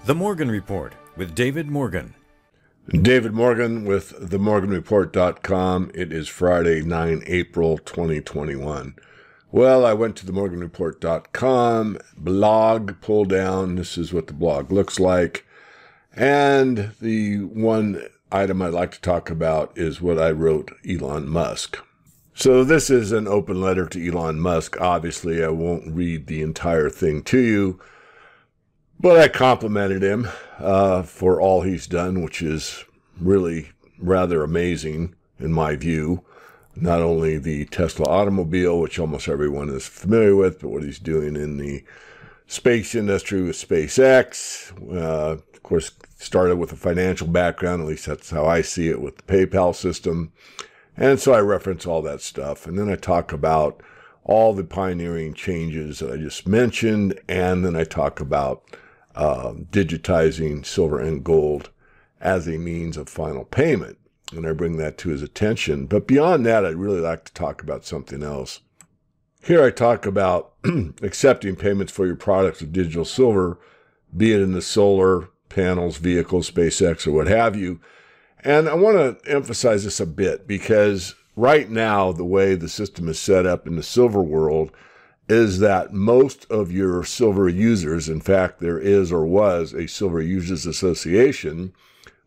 The Morgan Report with David Morgan. David Morgan with themorganreport.com. It is Friday, 9 April 2021. Well, I went to themorganreport.com blog pull down. This is what the blog looks like. And the one item I'd like to talk about is what I wrote Elon Musk. So this is an open letter to Elon Musk. Obviously, I won't read the entire thing to you, but I complimented him for all he's done, which is really rather amazing in my view. Not only the Tesla automobile, which almost everyone is familiar with, but what he's doing in the space industry with SpaceX. Of course, started with a financial background, at least that's how I see it with the PayPal system. And so I reference all that stuff. And then I talk about all the pioneering changes that I just mentioned. And then I talk about digitizing silver and gold as a means of final payment. And I bring that to his attention. But beyond that, I'd really like to talk about something else. Here I talk about accepting payments for your products with digital silver, be it in the solar panels, vehicles, SpaceX, or what have you. And I want to emphasize this a bit because right now, the way the system is set up in the silver world is that most of your silver users, in fact, there is or was a Silver Users Association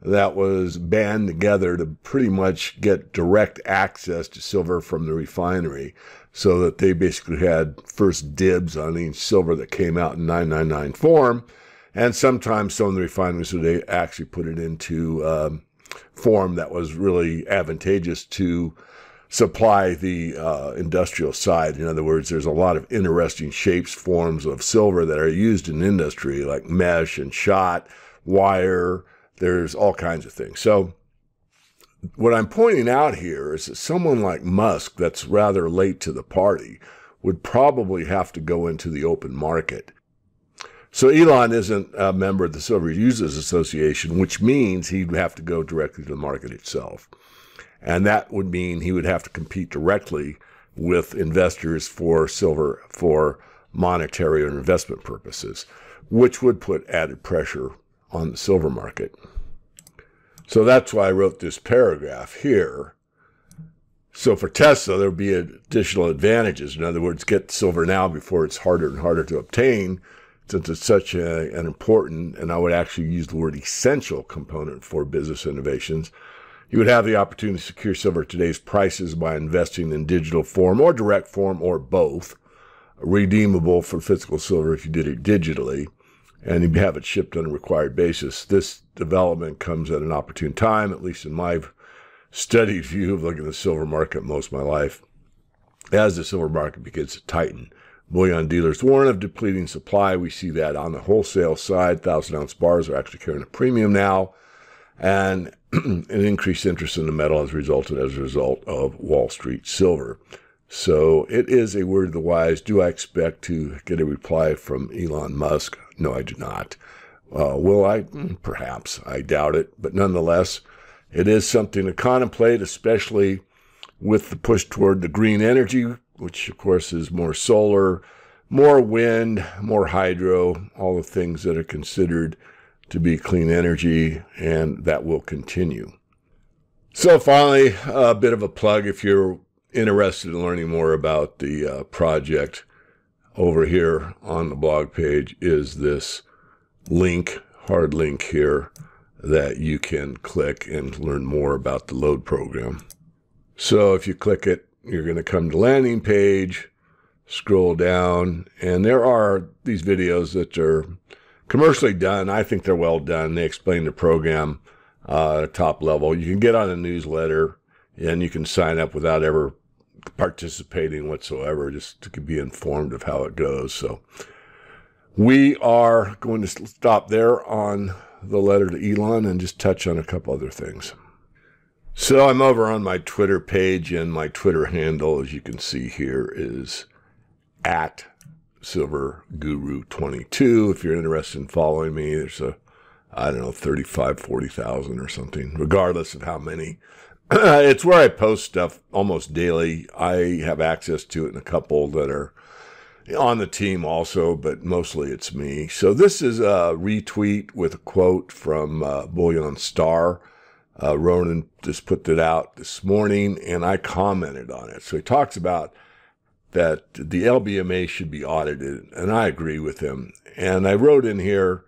that was band together to pretty much get direct access to silver from the refinery so that they basically had first dibs on each silver that came out in 999 form. And sometimes some of the refineries, so they actually put it into form that was really advantageous to supply the industrial side. In other words, there's a lot of interesting shapes, forms of silver that are used in industry, like mesh and shot, wire. There's all kinds of things. So what I'm pointing out here is that someone like Musk, that's rather late to the party, would probably have to go into the open market. So Elon isn't a member of the Silver Users Association, which means he'd have to go directly to the market itself. And that would mean he would have to compete directly with investors for silver for monetary or investment purposes, which would put added pressure on the silver market. So that's why I wrote this paragraph here. So for Tesla, there'll be additional advantages. In other words, get silver now before it's harder and harder to obtain, since it's such an important, and I would actually use the word essential component for business innovations. You would have the opportunity to secure silver at today's prices by investing in digital form or direct form or both, redeemable for physical silver if you did it digitally, and you have it shipped on a required basis. This development comes at an opportune time, at least in my studied view of looking at the silver market most of my life, as the silver market begins to tighten. Bullion dealers warn of depleting supply. We see that on the wholesale side. 1,000-ounce bars are actually carrying a premium now. And an increased interest in the metal has resulted as a result of Wall Street silver. So it is a word of the wise. Do I expect to get a reply from Elon Musk? No, I do not. Will I? Perhaps. I doubt it. But nonetheless, it is something to contemplate, especially with the push toward the green energy, which of course is more solar, more wind, more hydro, all the things that are considered to be clean energy, and that will continue. So finally, a bit of a plug if you're interested in learning more about the project. Over here on the blog page is this link, hard link here, that you can click and learn more about the load program. So if you click it, you're going to come to the landing page, scroll down, and there are these videos that are commercially done. I think they're well done. They explain the program at a top level. You can get on a newsletter, and you can sign up without ever participating whatsoever, just to be informed of how it goes. So we are going to stop there on the letter to Elon and just touch on a couple other things. So I'm over on my Twitter page, and my Twitter handle, as you can see here, is at SilverGuru22. If you're interested in following me, there's 35, 40,000 or something, regardless of how many. It's where I post stuff almost daily. I have access to it in a couple that are on the team also, but mostly it's me. So this is a retweet with a quote from Bullion Star. Ronan just put it out this morning, and I commented on it. So he talks about that the LBMA should be audited, and I agree with him. And I wrote in here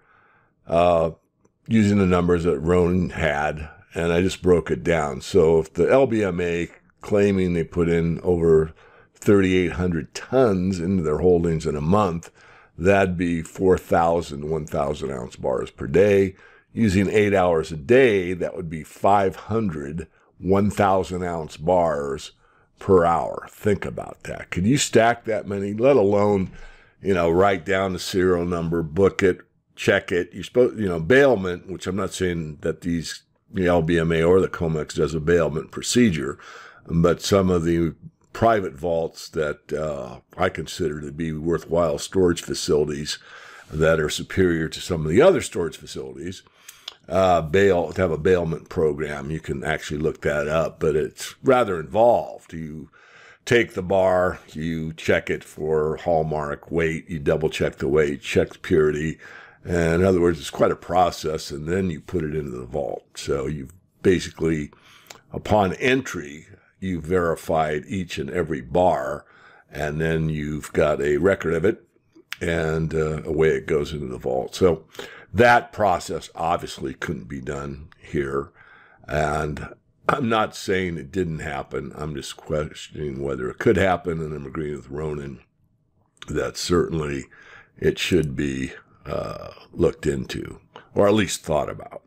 using the numbers that Ronan had, and I just broke it down. So if the LBMA claiming they put in over 3,800 tons into their holdings in a month, that'd be 4,000 1,000-ounce bars per day. Using 8 hours a day, that would be 500 1,000-ounce bars per hour. Think about that. Could you stack that many, let alone, write down the serial number, book it, check it? You're supposed, bailment, which I'm not saying that the LBMA or the COMEX does a bailment procedure, but some of the private vaults that I consider to be worthwhile storage facilities that are superior to some of the other storage facilities, have a bailment program. You can actually look that up, but it's rather involved. You take the bar, you check it for hallmark weight, you double check the weight, check the purity. And in other words, it's quite a process, and then you put it into the vault. So you've basically, upon entry, you've verified each and every bar, and then you've got a record of it, and away it goes into the vault. So that process obviously couldn't be done here. And I'm not saying it didn't happen. I'm just questioning whether it could happen, and I'm agreeing with Ronan that certainly it should be looked into, or at least thought about.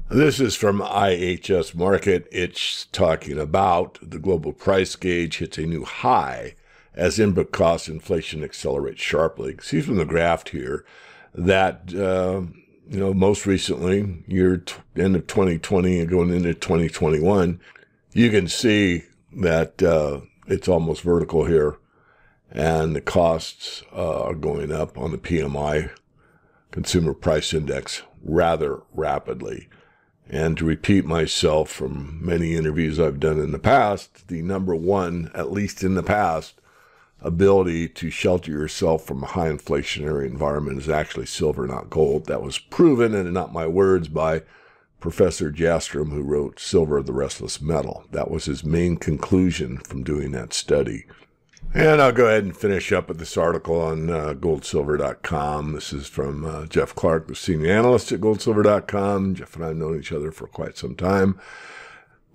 This is from IHS Markit. It's talking about the global price gauge hits a new high as input cost inflation accelerates sharply. See from the graph here that, most recently, end of 2020 and going into 2021, you can see that it's almost vertical here, and the costs are going up on the PMI, Consumer Price Index, rather rapidly. And to repeat myself from many interviews I've done in the past, the number one, at least in the past, ability to shelter yourself from a high inflationary environment is actually silver, not gold. That was proven, and not my words, by Professor Jastrom, who wrote Silver, the Restless Metal. That was his main conclusion from doing that study. And I'll go ahead and finish up with this article on goldsilver.com. This is from Jeff Clark, the senior analyst at goldsilver.com. Jeff and I have known each other for quite some time.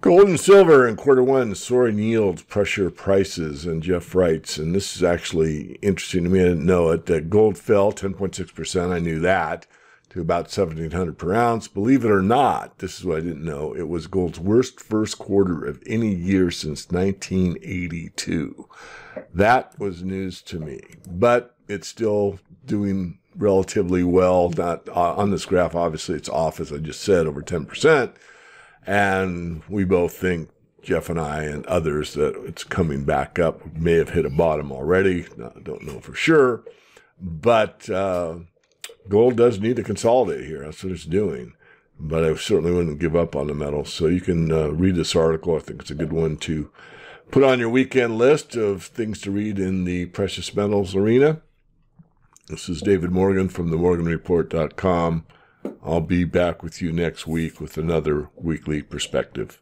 Gold and silver in Q1, soaring yields, pressure prices, and Jeff writes, and this is actually interesting to me, I didn't know it, that gold fell 10.6%, I knew that, to about $1,700 per ounce. Believe it or not, this is what I didn't know, it was gold's worst first quarter of any year since 1982. That was news to me, but it's still doing relatively well. Not on this graph, obviously it's off, as I just said, over 10%. And we both think, Jeff and I and others, that it's coming back up. We may have hit a bottom already. I don't know for sure. But gold does need to consolidate here. That's what it's doing. But I certainly wouldn't give up on the metal. So you can read this article. I think it's a good one to put on your weekend list of things to read in the precious metals arena. This is David Morgan from themorganreport.com. I'll be back with you next week with another weekly perspective.